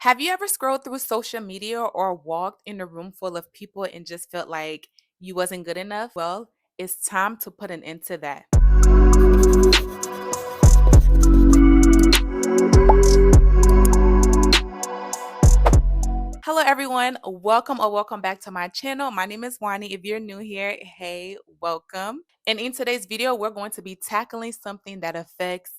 Have you ever scrolled through social media or walked in a room full of people and just felt like you wasn't good enough? Well, it's time to put an end to that. Hello everyone, welcome or welcome back to my channel. My name is Wani. If you're new here, hey, welcome. And in today's video, we're going to be tackling something that affects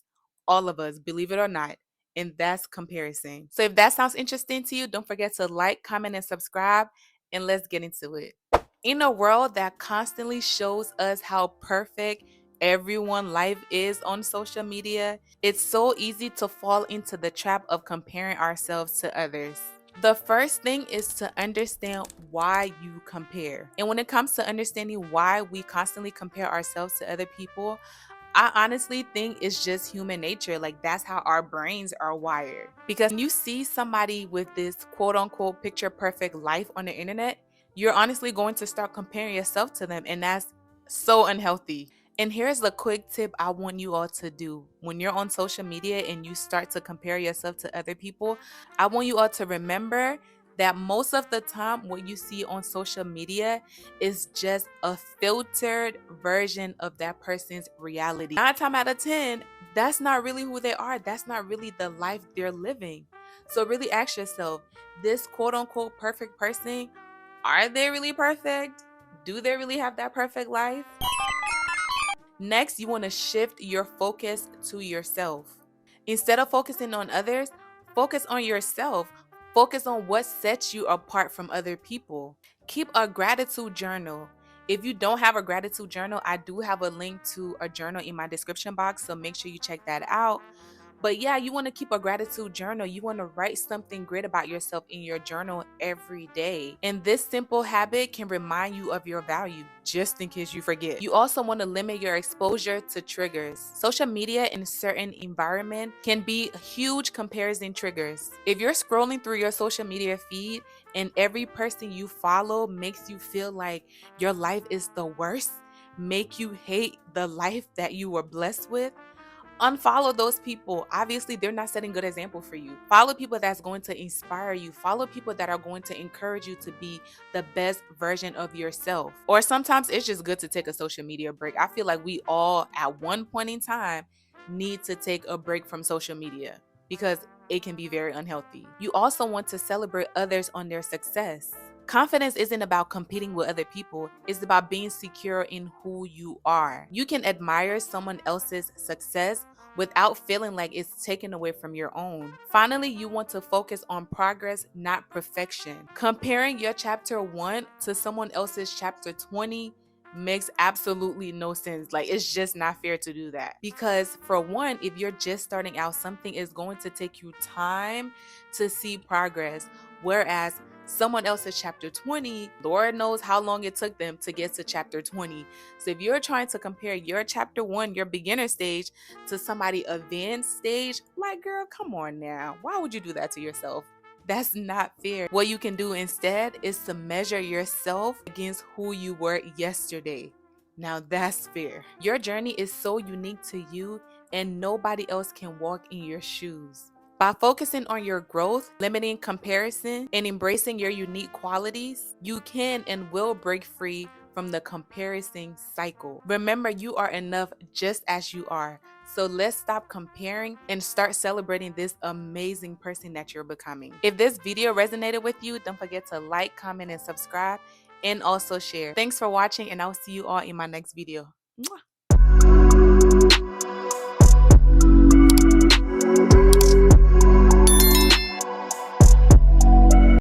all of us, believe it or not, and that's comparison. So if that sounds interesting to you, don't forget to like, comment, and subscribe, and let's get into it. In a world that constantly shows us how perfect everyone's life is on social media, it's so easy to fall into the trap of comparing ourselves to others. The first thing is to understand why you compare. And when it comes to understanding why we constantly compare ourselves to other people, I honestly think it's just human nature. Like, that's how our brains are wired. Because when you see somebody with this quote unquote picture perfect life on the internet, you're honestly going to start comparing yourself to them. And that's so unhealthy. And here's the quick tip I want you all to do. When you're on social media and you start to compare yourself to other people, I want you all to remember that most of the time, what you see on social media is just a filtered version of that person's reality. 9 times out of 10, that's not really who they are. That's not really the life they're living. So really ask yourself, this quote unquote perfect person, are they really perfect? Do they really have that perfect life? Next, you want to shift your focus to yourself. Instead of focusing on others, focus on yourself. Focus on what sets you apart from other people. Keep a gratitude journal. If you don't have a gratitude journal, I do have a link to a journal in my description box, so make sure you check that out. But yeah, you want to keep a gratitude journal. You want to write something great about yourself in your journal every day. And this simple habit can remind you of your value, just in case you forget. You also want to limit your exposure to triggers. Social media in certain environment can be huge comparison triggers. If you're scrolling through your social media feed and every person you follow makes you feel like your life is the worst, make you hate the life that you were blessed with, unfollow those people. Obviously, they're not setting good example for you. Follow people that's going to inspire you. Follow people that are going to encourage you to be the best version of yourself. Or sometimes it's just good to take a social media break. I feel like we all at one point in time need to take a break from social media because it can be very unhealthy. You also want to celebrate others on their success. Confidence isn't about competing with other people, it's about being secure in who you are. You can admire someone else's success without feeling like it's taken away from your own. Finally, you want to focus on progress, not perfection. Comparing your chapter 1 to someone else's chapter 20 makes absolutely no sense. Like, it's just not fair to do that. Because for one, if you're just starting out, something is going to take you time to see progress. Whereas someone else's chapter 20, Lord knows how long it took them to get to chapter 20. So if you're trying to compare your chapter 1, your beginner stage, to somebody advanced stage, like, girl, come on now. Why would you do that to yourself? That's not fair. What you can do instead is to measure yourself against who you were yesterday. Now that's fair. Your journey is so unique to you, and nobody else can walk in your shoes. By focusing on your growth, limiting comparison, and embracing your unique qualities, you can and will break free from the comparison cycle. Remember, you are enough just as you are. So let's stop comparing and start celebrating this amazing person that you're becoming. If this video resonated with you, don't forget to like, comment, and subscribe, and also share. Thanks for watching, and I'll see you all in my next video. Mwah.